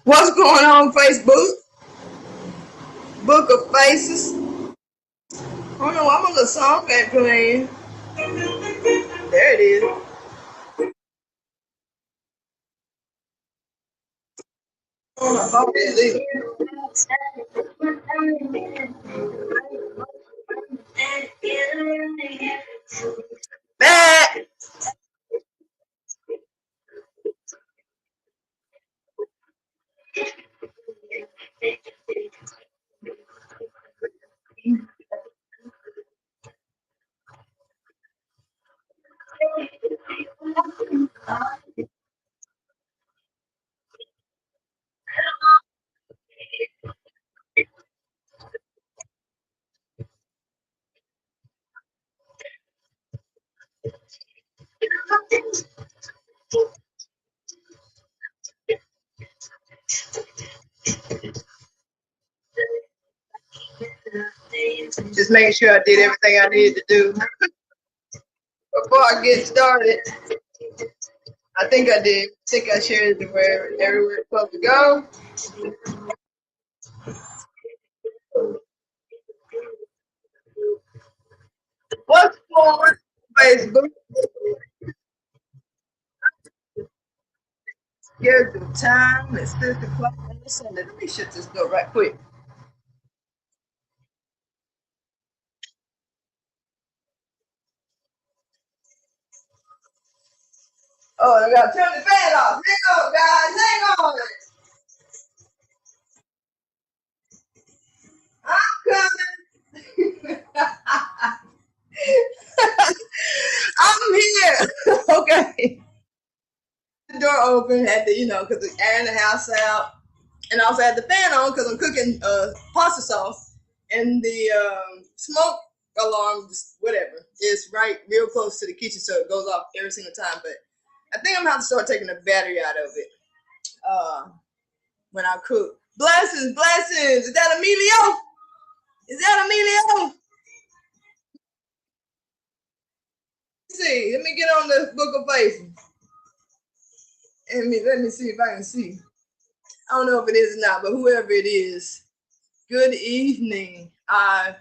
What's going on, Facebook? Book of Faces. I don't know why my little song ain't playing. There it is. Oh, my phone is it? Back. Just making sure I did everything I needed to do before I get started. I think I did. I think I shared it where everywhere it's supposed to go. What's going on, Facebook? Schedule time. It's 6 o'clock on the Sunday. Let me shut this door right quick. Oh, I gotta turn the fan off. Hang on, guys. Hang on. I'm coming. I'm here. Okay. The door open, had to, because the air in the house out. And I also had the fan on because I'm cooking pasta sauce. And the smoke alarm, just whatever, is right real close to the kitchen, so it goes off every single time. But I think I'm going to have to start taking the battery out of it uh, when I cook. Blessings, blessings. Is that Emilio? Is that Emilio? Let's see. Let me get on the Book of Faces. And let me see if I can see. I don't know if it is or not, but whoever it is, good evening. I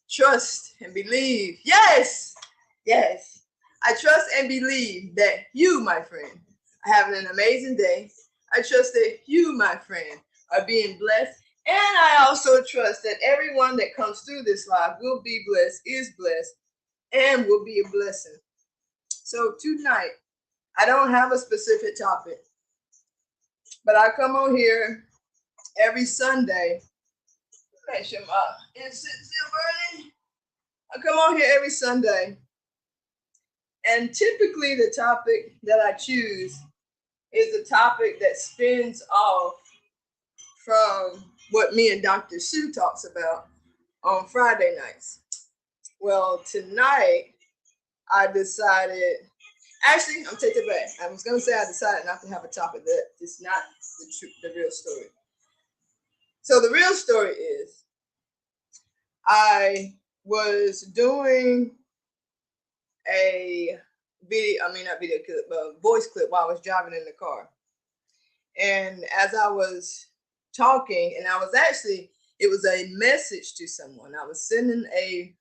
trust and believe. Yes, yes. I trust and believe that you, my friend, are having an amazing day. I trust that you, my friend, are being blessed. And I also trust that everyone that comes through this life will be blessed, is blessed, and will be a blessing. So tonight, I don't have a specific topic, but I come on here every Sunday. Is it still burning? I come on here every Sunday, and typically the topic that I choose is a topic that spins off from what me and Dr. Sue talks about on Friday nights. Well, tonight I decided. Actually, I'm taking it back. I was going to say I decided not to have a topic that is not the real story. So the real story is I was doing a not video clip, but voice clip while I was driving in the car. And as I was talking, and it was a message to someone. I was sending a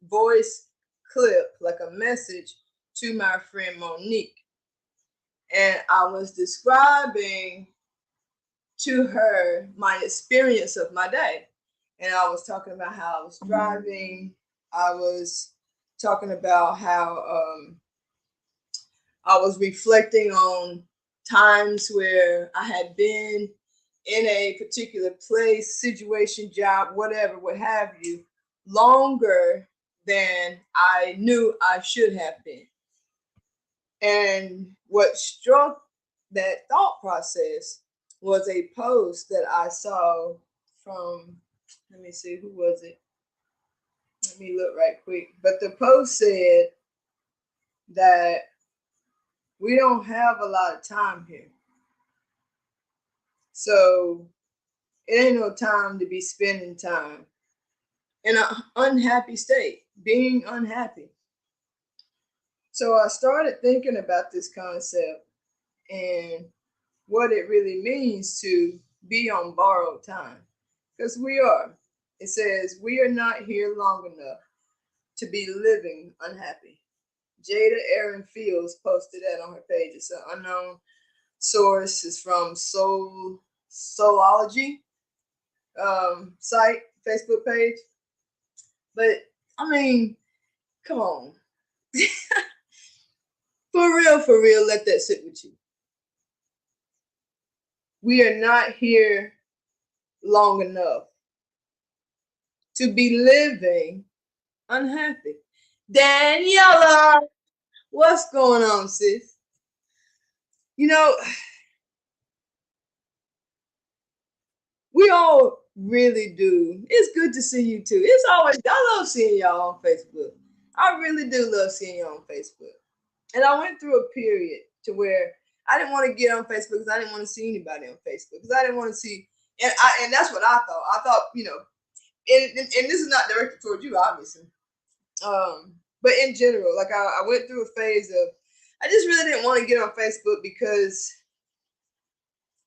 voice clip, like a message to my friend Monique. And I was describing to her my experience of my day. And I was talking about how I was driving. I was talking about how I was reflecting on times where I had been in a particular place, situation, job, whatever, what have you, longer than I knew I should have been. And what struck that thought process was a post that I saw from, let me see, who was it? Let me look right quick. But the post said that we don't have a lot of time here. So it ain't no time to be spending time in an unhappy state, being unhappy. So I started thinking about this concept and what it really means to be on borrowed time. Because we are. It says, we are not here long enough to be living unhappy. Jada Aaron Fields posted that on her page. It's an unknown source. Is from Soulology site, Facebook page. But I mean, come on. For real, let that sit with you. We are not here long enough to be living unhappy. Daniela, what's going on, sis? You know, we all really do. It's good to see you too. It's always, I love seeing y'all on Facebook. I really do love seeing you on Facebook. And I went through a period to where I didn't want to get on Facebook because I didn't want to see anybody on Facebook because I didn't want to see, and that's what I thought. I thought, and this is not directed towards you, obviously. But in general, like I went through a phase of, I just really didn't want to get on Facebook because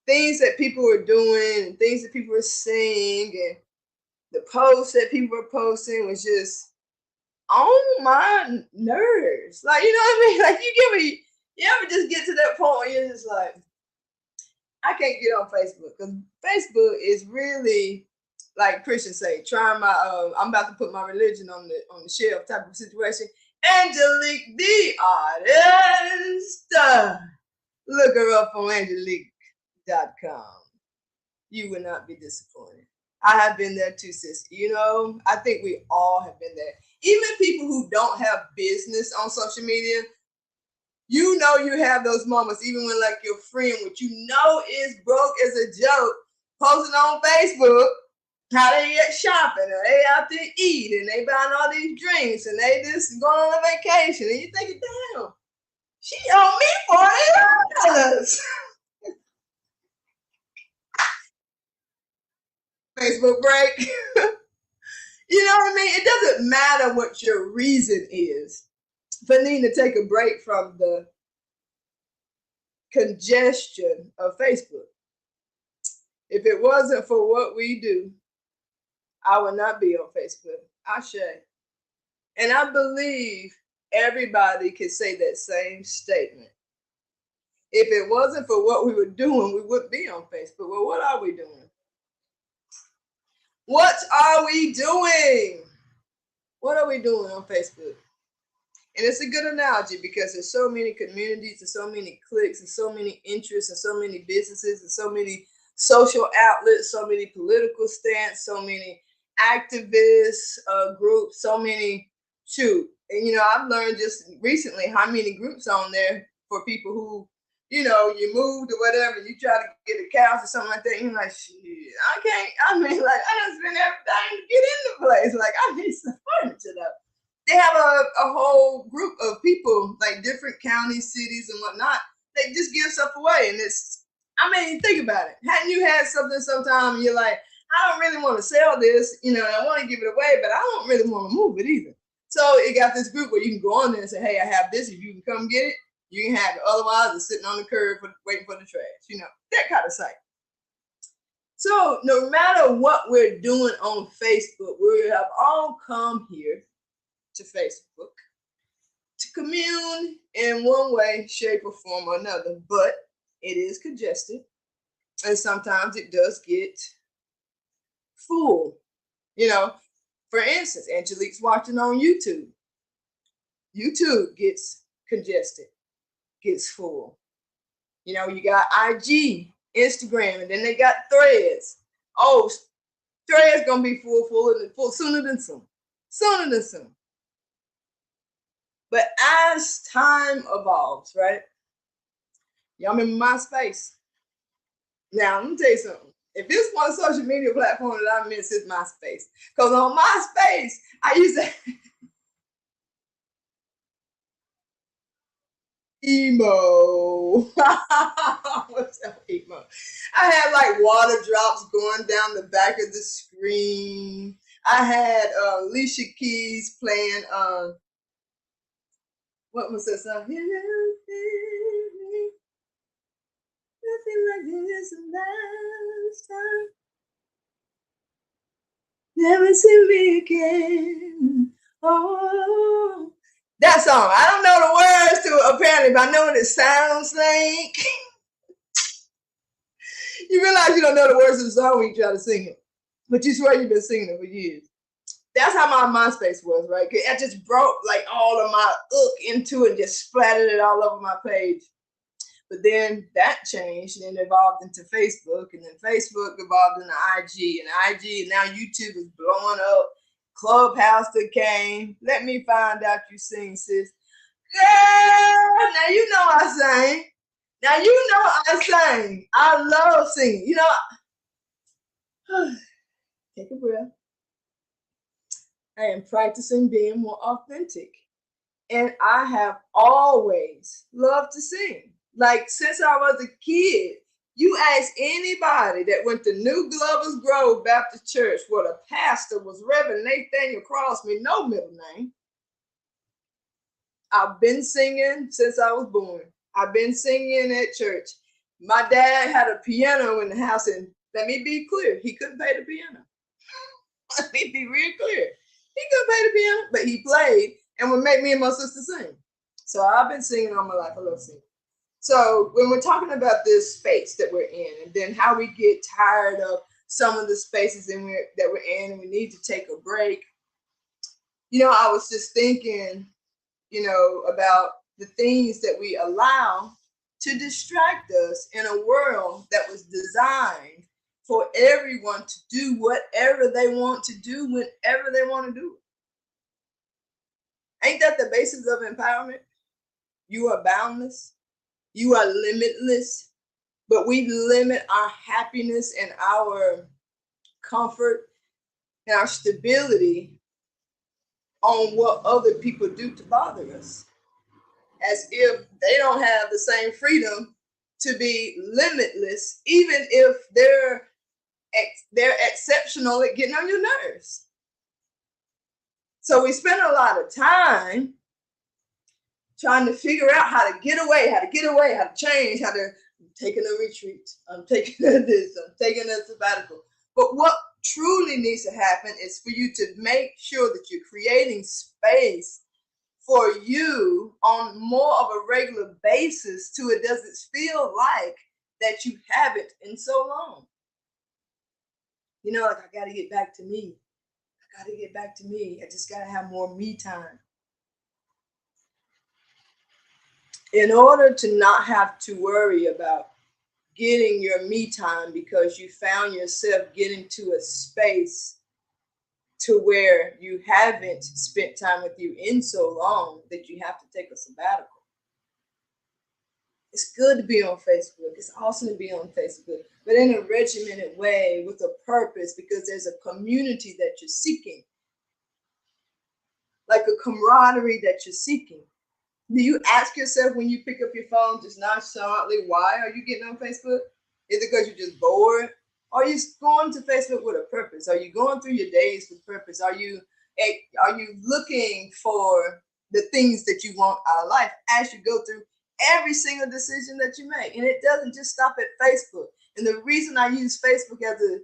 things that people were doing and things that people were saying and the posts that people were posting was just on my nerves. Like, you know what I mean? Like you ever just get to that point where you're just like, I can't get on Facebook because Facebook is really, like Christians say, trying my I'm about to put my religion on the shelf type of situation. Angelique the artist. Look her up on angelique.com. You will not be disappointed. I have been there too, sis. I think we all have been there. Even people who don't have business on social media, you have those moments, even when like your friend, which is broke as a joke, posting on Facebook how they get shopping or they out there eat and they buying all these drinks and they just going on a vacation and you thinking, damn, she owed me $40. Facebook break. You know what I mean? It doesn't matter what your reason is for needing to take a break from the congestion of Facebook. If it wasn't for what we do, I would not be on Facebook. I should. And I believe everybody can say that same statement. If it wasn't for what we were doing, we wouldn't be on Facebook. Well, what are we doing? What are we doing? What are we doing on Facebook? And it's a good analogy because there's so many communities and so many cliques and so many interests and so many businesses and so many social outlets, so many political stance, so many activists groups, so many And I've learned just recently how many groups on there for people who, you moved or whatever, you try to get a couch or something like that. You're like, shit, I can't. I mean, like, I done spent everything to get in the place. Like, I need some furniture though. They have a whole group of people, like different counties, cities, and whatnot. They just give stuff away, and I mean, think about it. Hadn't you had something sometime and you're like, I don't really want to sell this, I want to give it away, but I don't really want to move it either. So it got this group where you can go on there and say, hey, I have this. If you can come get it, you can have it. Otherwise, it's sitting on the curb waiting for the trash, that kind of site. So no matter what we're doing on Facebook, we have all come here to Facebook to commune in one way, shape, or form or another, but it is congested. And sometimes it does get full. For instance, Angelique's watching on YouTube. YouTube gets congested, gets full. You got IG, Instagram, and then they got Threads. Oh, Threads gonna be full sooner than soon. Sooner than soon. But as time evolves, right? Y'all remember MySpace? Now, let me tell you something. If it's one social media platform that I miss, it's MySpace. Because on MySpace, I used to emo. What's that emo? I had like water drops going down the back of the screen. I had Alicia Keys playing what was that song? Nothing like this last never see me again. Oh, that song. I don't know the words to it apparently, but I know what it sounds like. You realize you don't know the words of the song when you try to sing it, but you swear you've been singing it for years. That's how my MySpace was, right? I just broke like all of my into it and just splattered it all over my page. But then that changed and it evolved into Facebook, and then Facebook evolved into IG, and IG, now YouTube is blowing up. Clubhouse that came. Let me find out you sing, sis. Girl, now you know I sing. Now you know I sing. I love singing. You know, take a breath. I am practicing being more authentic. And I have always loved to sing. Like since I was a kid, you ask anybody that went to New Glover's Grove Baptist Church where the pastor was Reverend Nathaniel Crosby, no middle name. I've been singing since I was born. I've been singing at church. My dad had a piano in the house, and let me be clear, he couldn't play the piano. Let me be real clear. He couldn't play the piano, but he played and would make me and my sister sing. So I've been singing all my life. I love singing. So when we're talking about this space that we're in, and then how we get tired of some of the spaces that we're in, and we need to take a break, you know, I was just thinking, you know, about the things that we allow to distract us in a world that was designed for everyone to do whatever they want to do whenever they want to do it. Ain't that the basis of empowerment? You are boundless. You are limitless, but we limit our happiness and our comfort and our stability on what other people do to bother us, as if they don't have the same freedom to be limitless, even if they're exceptional at getting on your nerves. So we spend a lot of time trying to figure out how to get away, how to change, how to I'm taking a retreat, I'm taking this, I'm taking a sabbatical. But what truly needs to happen is for you to make sure that you're creating space for you on more of a regular basis to it doesn't feel like that you haven't in so long. You know, like I got to get back to me. I got to get back to me. I just got to have more me time. In order to not have to worry about getting your me time because you found yourself getting to a space to where you haven't spent time with you in so long that you have to take a sabbatical. It's good to be on Facebook. It's awesome to be on Facebook, but in a regimented way with a purpose, because there's a community that you're seeking, like a camaraderie that you're seeking. Do you ask yourself when you pick up your phone just nonchalantly, why are you getting on Facebook? Is it because you're just bored? Are you going to Facebook with a purpose? Are you going through your days with purpose? Are you looking for the things that you want out of life as you go through every single decision that you make? And it doesn't just stop at Facebook. And the reason I use Facebook as a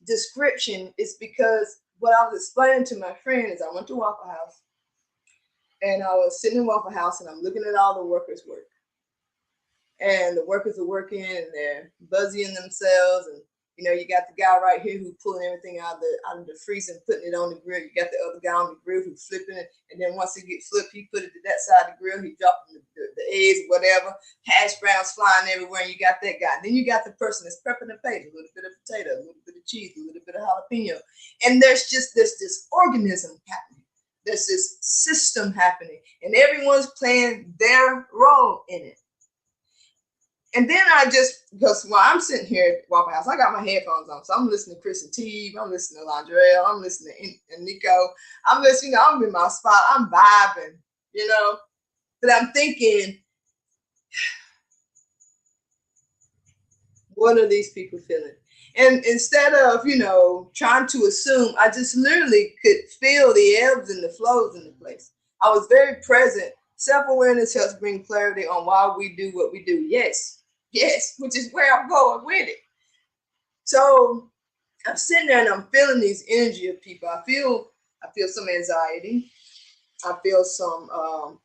description is because what I was explaining to my friend is I went to Waffle House. And I was sitting in Waffle House and I'm looking at all the workers work. And the workers are working and they're busying themselves. And, you know, you got the guy right here who's pulling everything out of the freezer and putting it on the grill. You got the other guy on the grill who's flipping it. And then once it gets flipped, he put it to that side of the grill. He dropped the eggs, whatever, hash browns flying everywhere. And you got that guy. Then you got the person that's prepping the page, a little bit of potato, a little bit of cheese, a little bit of jalapeno. And there's this organism happening. There's this system happening and everyone's playing their role in it. And then because while I'm sitting here at Waffle House, I got my headphones on. So I'm listening to Chris and T. I'm listening to Landrell. I'm listening to Nico. I'm listening, I'm in my spot. I'm vibing, you know. But I'm thinking, what are these people feeling? And instead of, you know, trying to assume, I just literally could feel the ebbs and the flows in the place. I was very present. Self-awareness helps bring clarity on why we do what we do. Yes, which is where I'm going with it. So I'm sitting there and I'm feeling these energy of people. I feel some anxiety. I feel some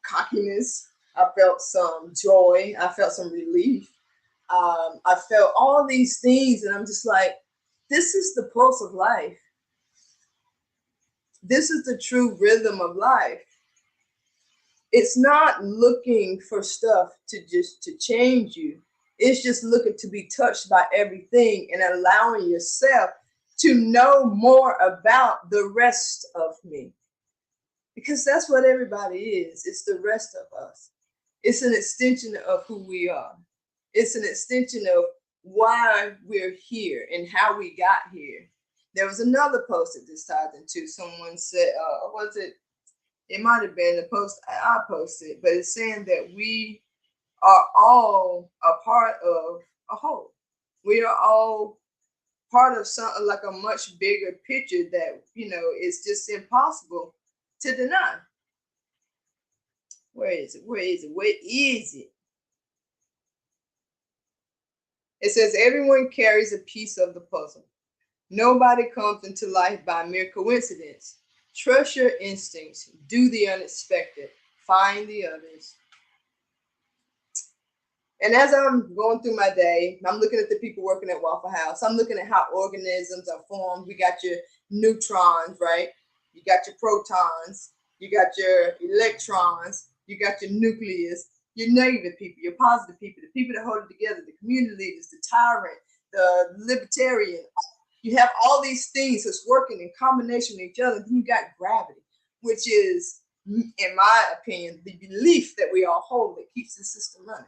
cockiness. I felt some joy. I felt some relief. I felt all these things, and I'm just like, this is the pulse of life. This is the true rhythm of life. It's not looking for stuff to change you. It's just looking to be touched by everything and allowing yourself to know more about the rest of me, because that's what everybody is. It's the rest of us. It's an extension of who we are. It's an extension of why we're here and how we got here. There was another post that this ties into. Someone said, was it? It might have been the post I posted, but it's saying that we are all a part of a whole. We are all part of something like a much bigger picture that is just impossible to deny. Where is it? Where is it? Where is it? It says everyone carries a piece of the puzzle. Nobody comes into life by mere coincidence. Trust your instincts. Do the unexpected. Find the others. And as I'm going through my day, I'm looking at the people working at Waffle House. I'm looking at how organisms are formed. We got your neutrons, right? You got your protons. You got your electrons. You got your nucleus. Your negative people, your positive people, the people that hold it together, the community leaders, the tyrant, the libertarian. You have all these things that's working in combination with each other. Then you got gravity, which is, in my opinion, the belief that we are whole that keeps the system running.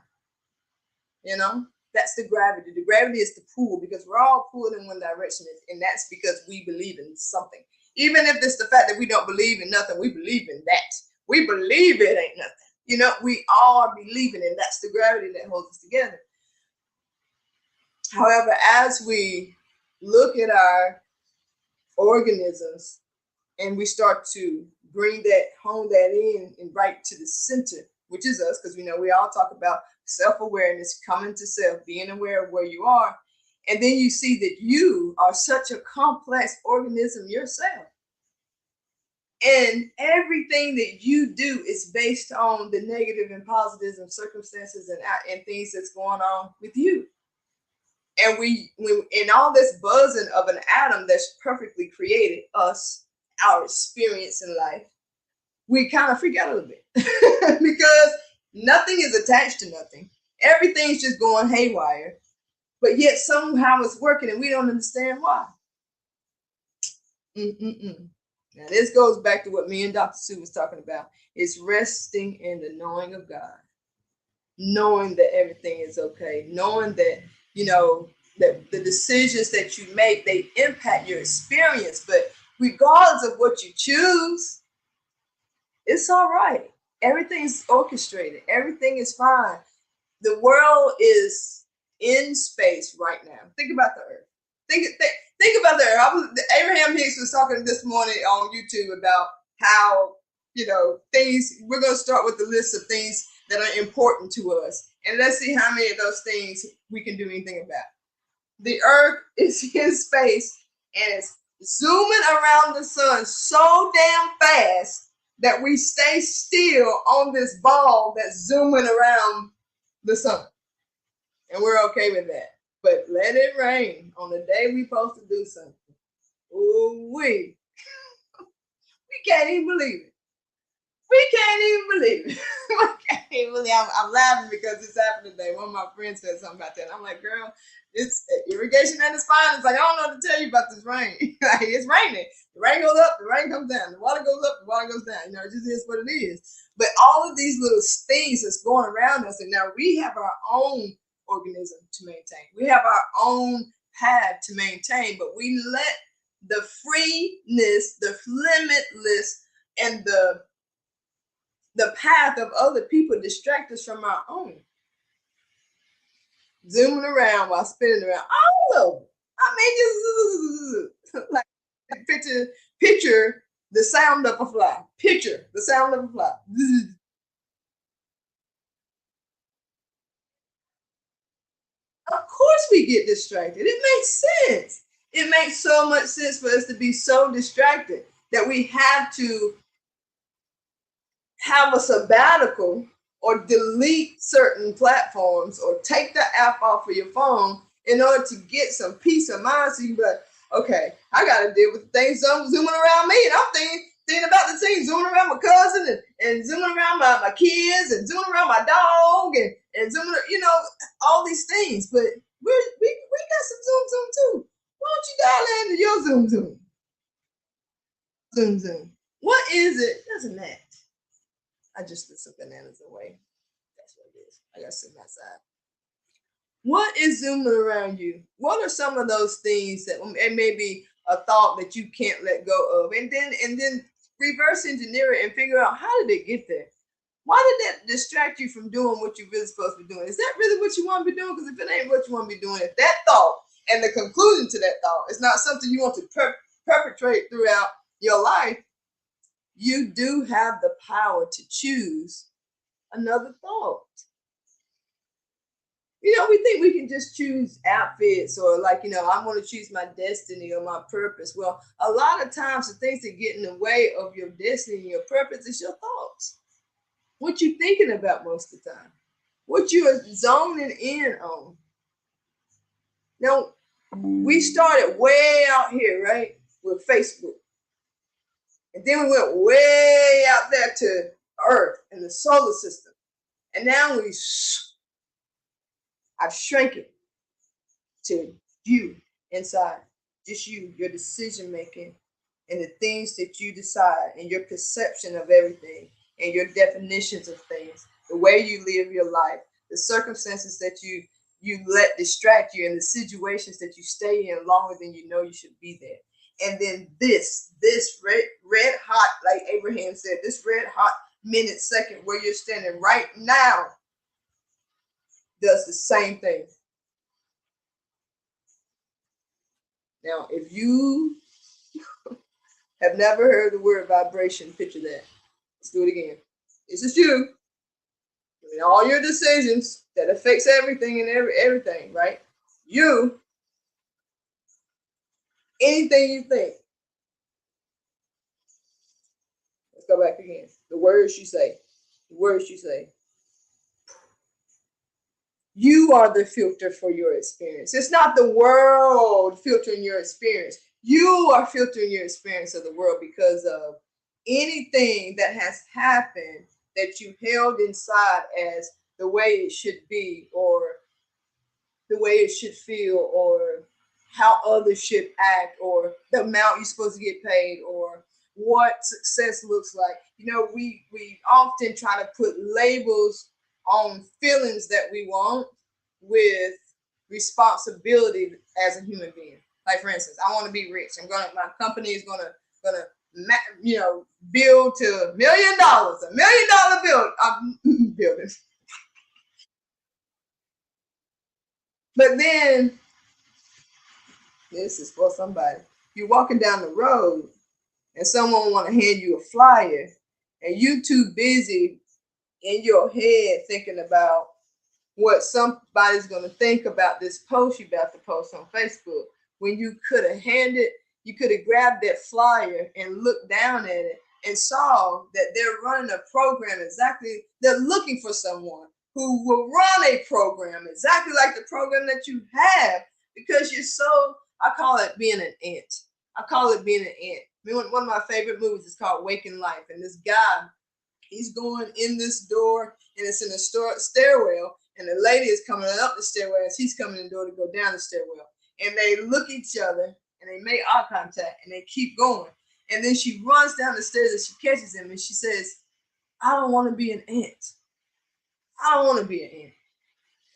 That's the gravity. The gravity is the pull, because we're all pulled in one direction, and that's because we believe in something. Even if it's the fact that we don't believe in nothing, we believe in that. We believe it ain't nothing. We all believe in it. That's the gravity that holds us together. However, as we look at our organisms and we start to hone that in and right to the center, which is us, because we all talk about self-awareness, coming to self, being aware of where you are. And then you see that you are such a complex organism yourself. And everything that you do is based on the negative and positives and circumstances and things that's going on with you. And we in all this buzzing of an atom that's perfectly created, us, our experience in life, we kind of freak out a little bit because nothing is attached to nothing. Everything's just going haywire, but yet somehow it's working and we don't understand why. Mm-mm-mm. Now this goes back to what me and Dr. Sue was talking about. It's resting in the knowing of God, knowing that everything is okay, knowing that that the decisions that you make, they impact your experience, but regardless of what you choose, it's all right. Everything's orchestrated. Everything is fine. The world is in space right now. Think about the Earth. Think about the Earth. Abraham Hicks was talking this morning on YouTube about how things. We're going to start with the list of things that are important to us, and let's see how many of those things we can do anything about. The Earth is in space and it's zooming around the sun so damn fast that we stay still on this ball that's zooming around the sun. And we're okay with that. But let it rain on the day we supposed to do something. Ooh, we can't even believe it. We can't even believe it. We can't even believe it. I'm laughing because this happened today. One of my friends said something about that. And I'm like, girl, it's irrigation at its finest. Like, I don't know what to tell you about this rain. Like, it's raining. The rain goes up, the rain comes down. The water goes up, the water goes down. It just is what it is. But all of these little things that's going around us, and now we have our own organism to maintain. We have our own path to maintain, but we let the freeness, the limitless, and the path of other people distract us from our own. Zooming around while spinning around all of them. I mean, just like picture the sound of a fly. Picture the sound of a fly. Of course we get distracted. It makes sense. It makes so much sense for us to be so distracted that we have to have a sabbatical or delete certain platforms or take the app off of your phone in order to get some peace of mind. So you can be like, okay, I got to deal with the things zooming around me. And I'm thinking about the things zooming around my cousin and zooming around my kids and zooming around my dog and zooming, all these things. But we got some zoom too. Why don't you dial into your zoom? What is it? Doesn't matter. I just threw some bananas away. That's what it is. I got to sit outside. What is zooming around you? What are some of those things that it may be a thought that you can't let go of? And then reverse engineer it and figure out, how did it get there? Why did that distract you from doing what you're really supposed to be doing? Is that really what you want to be doing? Because if it ain't what you want to be doing, if that thought and the conclusion to that thought is not something you want to perpetrate throughout your life, you do have the power to choose another thought. We think we can just choose outfits or I want to choose my destiny or my purpose. Well, a lot of times the things that get in the way of your destiny and your purpose is your thoughts. What you thinking about most of the time. What you are zoning in on. Now, we started way out here, right? With Facebook. And then we went way out there to Earth and the solar system. And now I've shrank it to you inside, just you, your decision making, and the things that you decide, and your perception of everything, and your definitions of things, the way you live your life, the circumstances that you let distract you, and the situations that you stay in longer than you know you should be there. And then this red hot, like Abraham said, this red hot minute second where you're standing right now does the same thing. Now, if you have never heard the word vibration, picture that. Let's do it again. This is you. And all your decisions that affects everything and everything, right? You, anything you think. Let's go back again. The words you say. The words you say. You are the filter for your experience. It's not the world filtering your experience. You are filtering your experience of the world because of anything that has happened that you held inside as the way it should be, or the way it should feel, or how others should act, or the amount you're supposed to get paid, or what success looks like. We often try to put labels on feelings that we want with responsibility as a human being. Like, for instance, I want to be rich. My company is gonna build to $1 million, $1 million building. But then, this is for somebody. You're walking down the road and someone want to hand you a flyer, and you too busy in your head thinking about what somebody's going to think about this post you're about to post on Facebook, when you could have grabbed that flyer and looked down at it and saw that they're running a program they're looking for someone who will run a program exactly like the program that you have, because you're so, I call it being an ant. One of my favorite movies is called Waking Life, and this guy, he's going in this door, and it's in a stairwell, and the lady is coming up the stairwell as he's coming in the door to go down the stairwell. And they look at each other, and they make eye contact, and they keep going. And then she runs down the stairs, and she catches him, and she says, I don't want to be an ant. I don't want to be an ant.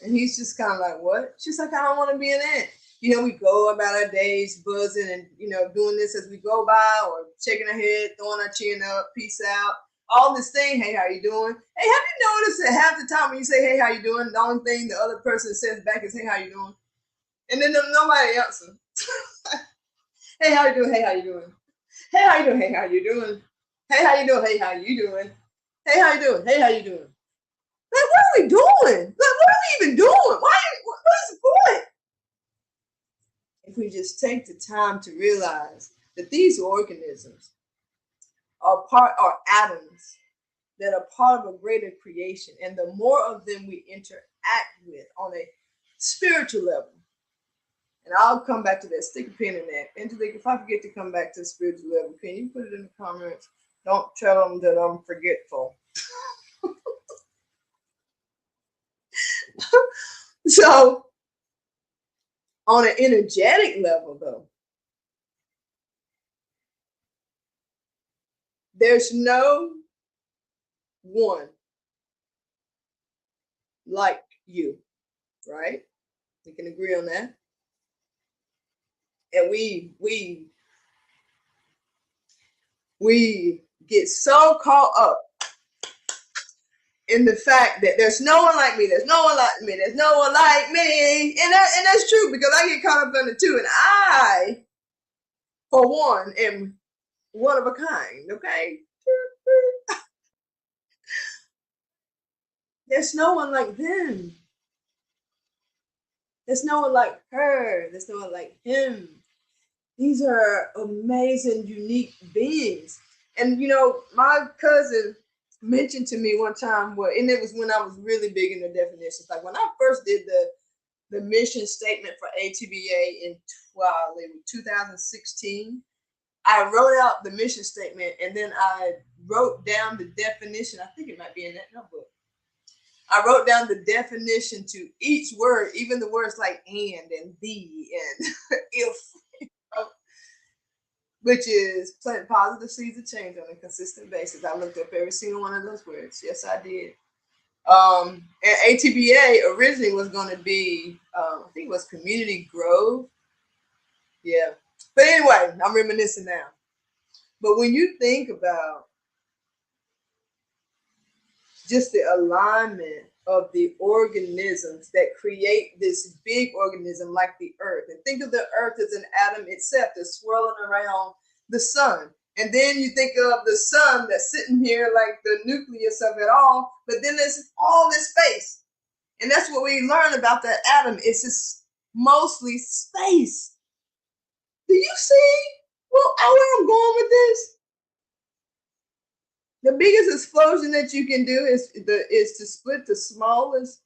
And he's just kind of like, what? She's like, I don't want to be an ant. We go about our days buzzing and, doing this as we go by, or shaking our head, throwing our chin up, peace out, all this thing. Hey, how you doing? Hey, have you noticed that half the time when you say, hey, how you doing, the only thing the other person says back is, hey, how you doing? And then nobody answers. Hey, how you doing? Hey, how you doing? Hey, how you doing? Hey, how you doing? Hey, how you doing? Hey, how you doing? Hey, how you doing? Hey, how you doing? Like, what are we doing? Like, what are we even doing? What is the point? If we we just take the time to realize that these organisms are atoms that are part of a greater creation. And the more of them we interact with on a spiritual level, and I'll come back to that, stick a pin in that. Angelique, if I forget to come back to the spiritual level, can you put it in the comments? Don't tell them that I'm forgetful. So, on an energetic level, though, there's no one like you, right? We can agree on that. And we get so caught up in the fact that there's no one like me, there's no one like me, there's no one like me, and that's true, because I get caught up in it too. And I, for one, am one of a kind. Okay, there's no one like them. There's no one like her. There's no one like him. These are amazing, unique beings. And my cousin mentioned to me one time, and it was when I was really big in the definitions. Like when I first did the mission statement for ATBA in 2016, I wrote out the mission statement, and then I wrote down the definition. I think it might be in that notebook. I wrote down the definition to each word, even the words like and the and if, which is planting positive seeds of change on a consistent basis. I looked up every single one of those words. Yes, I did. And ATBA originally was going to be, I think it was Community Grove. Yeah. But anyway, I'm reminiscing now. But when you think about just the alignment of the organisms that create this big organism like the earth, and think of the earth as an atom itself that's swirling around the sun. And then you think of the sun that's sitting here like the nucleus of it all, but then there's all this space. And that's what we learn about that atom. It's just mostly space. Do you see where I'm going with this? The biggest explosion that you can do is to split the smallest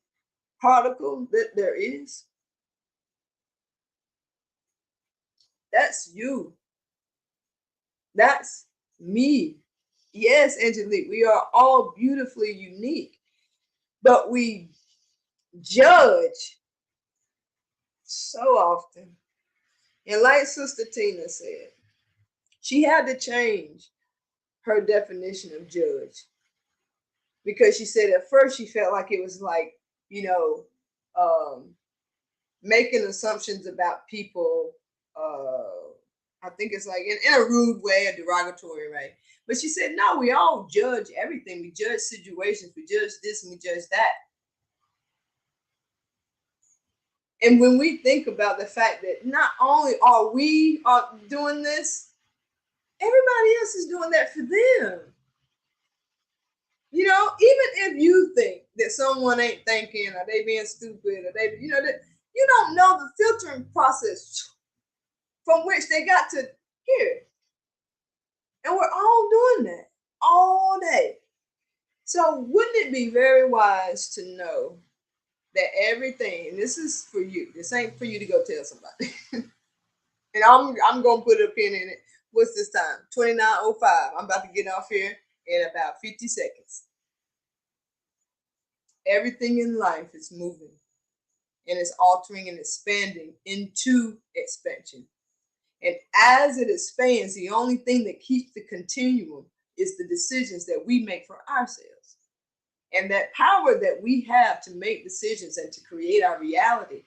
particle that there is. That's you. That's me. Yes, Angelique, we are all beautifully unique, but we judge so often. And like Sister Tina said, she had to change her definition of judge, because she said at first she felt like it was like, making assumptions about people. I think it's like in a rude way, a derogatory way. But she said, no, we all judge everything. We judge situations. We judge this and we judge that. And when we think about the fact that not only are we doing this, everybody else is doing that for them. Even if you think that someone ain't thinking, or they being stupid, or they, that you don't know the filtering process from which they got to here. And we're all doing that all day. So wouldn't it be very wise to know that everything, and this is for you, this ain't for you to go tell somebody. And I'm gonna put a pin in it. What's this time? 29:05. I'm about to get off here in about 50 seconds. Everything in life is moving, and it's altering and expanding into expansion. And as it expands, the only thing that keeps the continuum is the decisions that we make for ourselves. And that power that we have to make decisions and to create our reality,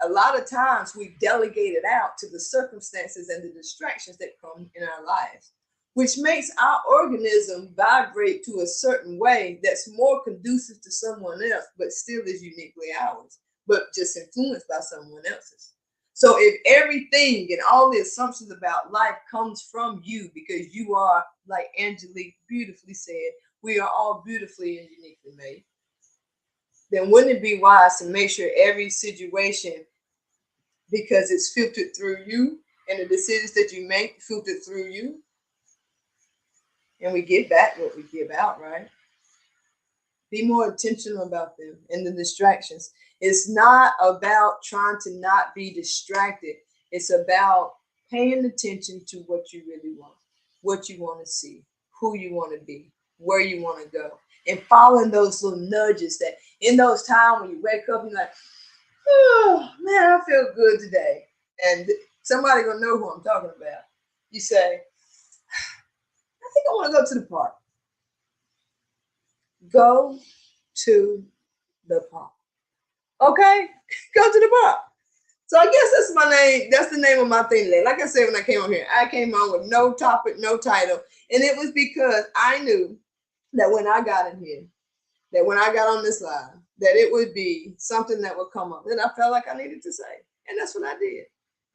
a lot of times we delegate it out to the circumstances and the distractions that come in our lives, which makes our organism vibrate to a certain way that's more conducive to someone else, but still is uniquely ours, but just influenced by someone else's. So if everything and all the assumptions about life comes from you, because you are, like Angelique beautifully said, we are all beautifully and uniquely made, then wouldn't it be wise to make sure every situation because it's filtered through you, and the decisions that you make filtered through you. And we give back what we give out, right? Be more intentional about them and the distractions. It's not about trying to not be distracted. It's about paying attention to what you really want, what you want to see, who you want to be, where you want to go, and following those little nudges that in those times when you wake up, you're like, oh man, I feel good today. And somebody gonna know who I'm talking about. You say, I think I want to go to the park. Go to the park. Okay? Go to the park. So I guess that's my name. That's the name of my thing today. Like I said, when I came on here, I came on with no topic, no title. And it was because I knew that when I got in here, that when I got on this live, that it would be something that would come up that I felt like I needed to say. And that's what I did.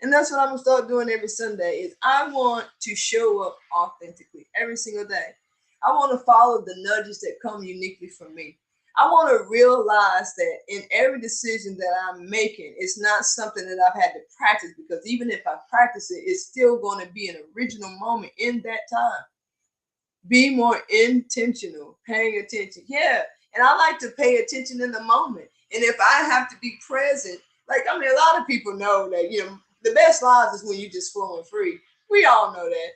And that's what I'm gonna start doing every Sunday is I want to show up authentically every single day. I want to follow the nudges that come uniquely from me. I want to realize that in every decision that I'm making, it's not something that I've had to practice because even if I practice it, it's still going to be an original moment in that time. Be more intentional, paying attention. Yeah. And I like to pay attention in the moment. And if I have to be present, like, I mean, a lot of people know that, the best lives is when you just flowing free. We all know that.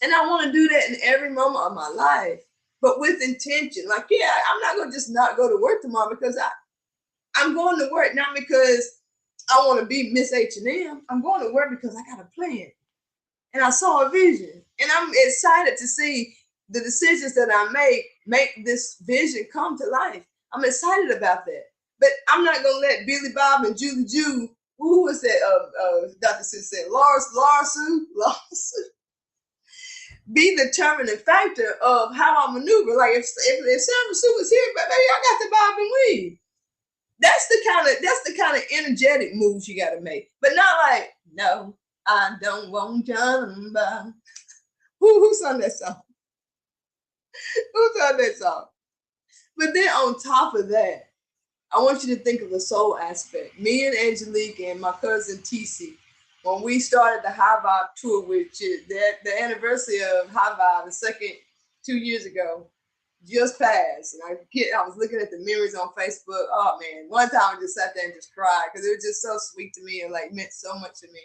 And I want to do that in every moment of my life, but with intention. Like, yeah, I'm not going to just not go to work tomorrow because I'm going to work not because I want to be Miss H&M. I'm going to work because I got a plan and I saw a vision. And I'm excited to see the decisions that I make this vision come to life. I'm excited about that. But I'm not going to let Billy Bob and Julie Jew, who was that? Dr. Sue said, Laura Sue, be the determining factor of how I maneuver. Like if Sandra Sue was here, but baby, I got to bob and weave. That's the kind of energetic moves you got to make, but not like no, I don't want John. Who sung that song? Who sung that song? But then on top of that, I want you to think of the soul aspect. Me and Angelique and my cousin TC, when we started the High Vibe tour, which is the anniversary of High Vibe, the second 2 years ago, just passed. And I was looking at the memories on Facebook. Oh man, one time I just sat there and just cried because it was just so sweet to me and like meant so much to me.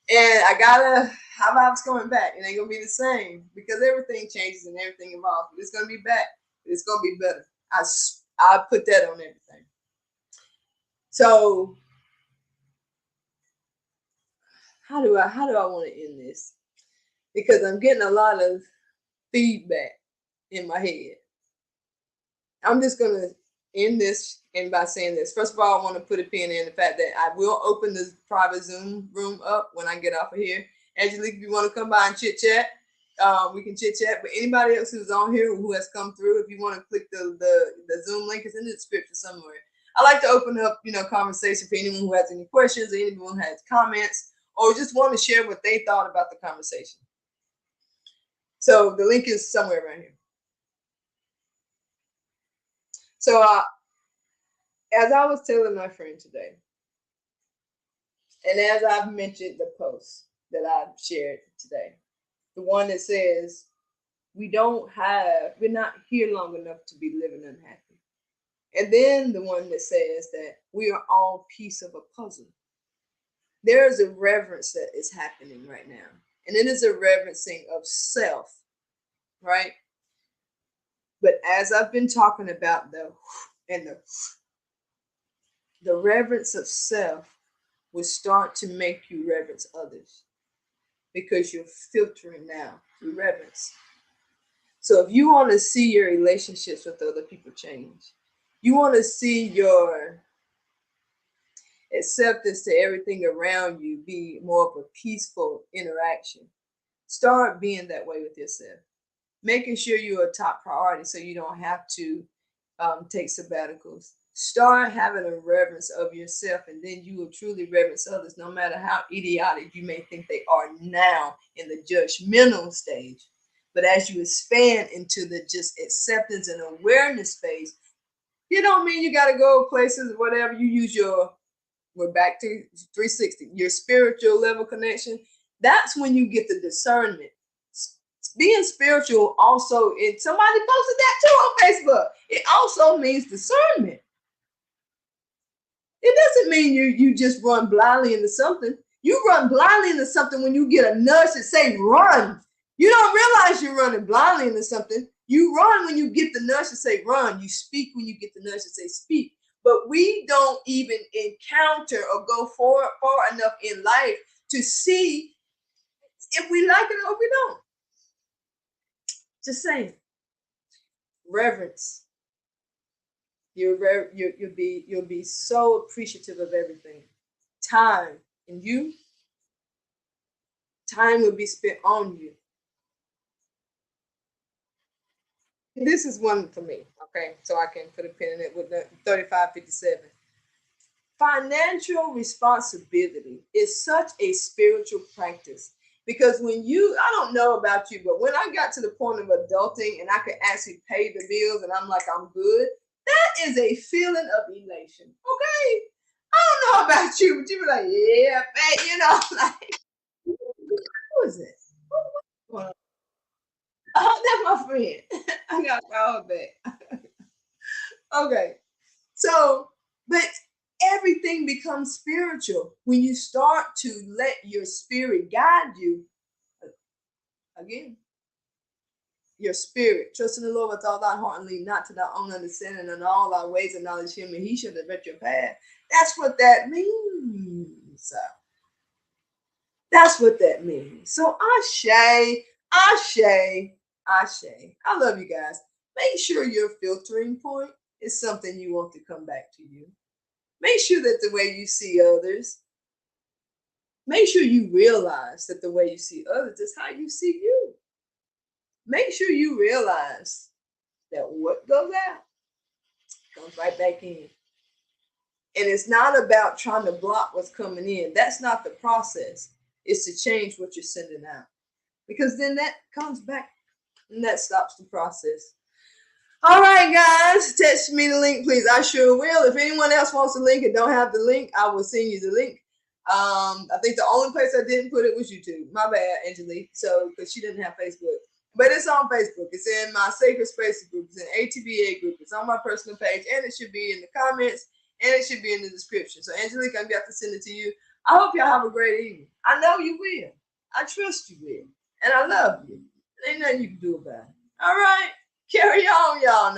And I gotta High Vibe's coming back. It ain't gonna be the same because everything changes and everything evolves. But it's gonna be back. It's gonna be better. I put that on everything. So how do I want to end this? Because I'm getting a lot of feedback in my head. I'm just gonna end this and by saying this. First of all, I want to put a pin in the fact that I will open this private Zoom room up when I get off of here. Angelique, if you want to come by and chit chat, we can chit chat. But anybody else who's on here who has come through, if you want to click the Zoom link, it's in the description somewhere. I like to open up, conversation for anyone who has any questions or anyone who has comments or just want to share what they thought about the conversation. So the link is somewhere around here. So as I was telling my friend today, and as I've mentioned the post that I've shared today, the one that says, we're not here long enough to be living unhappy. And then the one that says that we are all piece of a puzzle. There is a reverence that is happening right now. And it is a reverencing of self, right? But as I've been talking about the reverence of self will start to make you reverence others because you're filtering now through reverence. So if you want to see your relationships with other people change, you want to see your acceptance to everything around you be more of a peaceful interaction, start being that way with yourself. Making sure you're a top priority so you don't have to take sabbaticals. Start having a reverence of yourself, and then you will truly reverence others, no matter how idiotic you may think they are now in the judgmental stage. But as you expand into the just acceptance and awareness space, you don't mean you got to go places, whatever. You use your We're back to 360. Your spiritual level connection. That's when you get the discernment. Being spiritual also, and somebody posted that too on Facebook. It also means discernment. It doesn't mean you just run blindly into something. You run blindly into something when you get a nudge that say run. You don't realize you're running blindly into something. You run when you get the nudge to say run. You speak when you get the nudge to say speak. But we don't even encounter or go far enough in life to see if we like it or we don't. Just saying. Reverence. You'll be so appreciative of everything. Time and you. Time will be spent on you. This is one for me, okay? So I can put a pin in it with the 3557. Financial responsibility is such a spiritual practice because when I don't know about you, but when I got to the point of adulting and I could actually pay the bills and I'm like, I'm good, that is a feeling of elation, okay? I don't know about you, but you be like, yeah, like, who is it? Oh, that's my friend. I got called back. Okay. So, but everything becomes spiritual when you start to let your spirit guide you. Again, your spirit. Trust in the Lord with all thy heart and lean not to thy own understanding, and all thy ways acknowledge him, and he shall direct your path. That's what that means. That's what that means. So Ashe, Ashe, Ashe. I love you guys. Make sure your filtering point is something you want to come back to you. Make sure that the way you see others, make sure you realize that the way you see others is how you see you. Make sure you realize that what goes out comes right back in. And it's not about trying to block what's coming in. That's not the process. It's to change what you're sending out. Because then that comes back and that stops the process. All right, guys, text me the link, please. I sure will. If anyone else wants the link and don't have the link, I will send you the link. I think the only place I didn't put it was YouTube. My bad, Angelique. So, because she didn't have Facebook. But it's on Facebook. It's in my Sacred Spaces group. It's in ATBA group. It's on my personal page. And it should be in the comments. And it should be in the description. So, Angelique, I'm going to have to send it to you. I hope y'all have a great evening. I know you will. I trust you will. And I love you. There ain't nothing you can do about it. All right. Carry on, y'all.